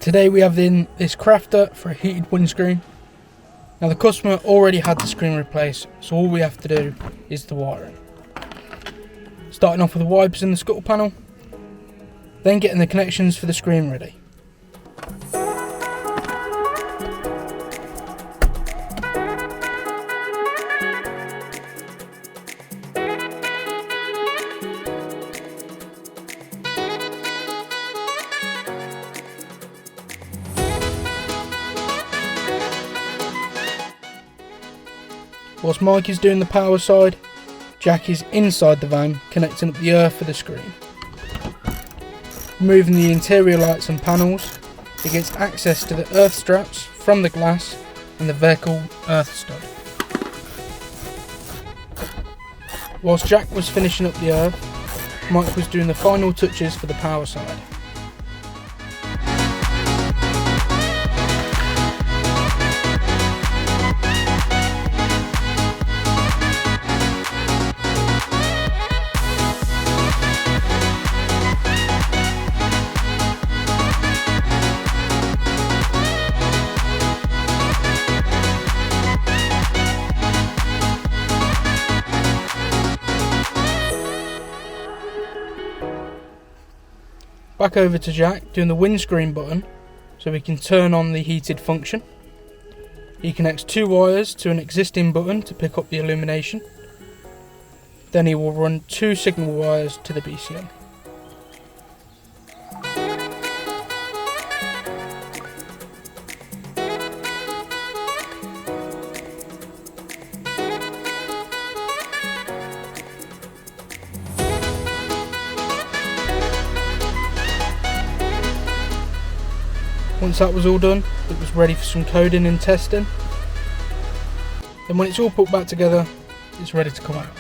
Today we have in this crafter for a heated windscreen. Now the customer already had the screen replaced, so all we have to do is the wiring. Starting off with the wipers in the scuttle panel, then getting the connections for the screen ready. Whilst Mike is doing the power side, Jack is inside the van connecting up the earth for the screen. Removing the interior lights and panels, it gets access to the earth straps from the glass and the vehicle earth stud. Whilst Jack was finishing up the earth, Mike was doing the final touches for the power side. Back over to Jack doing the windscreen button so we can turn on the heated function. He connects two wires to an existing button to pick up the illumination. Then he will run two signal wires to the BCM. Once that was all done, it was ready for some coding and testing. Then when it's all put back together, it's ready to come out.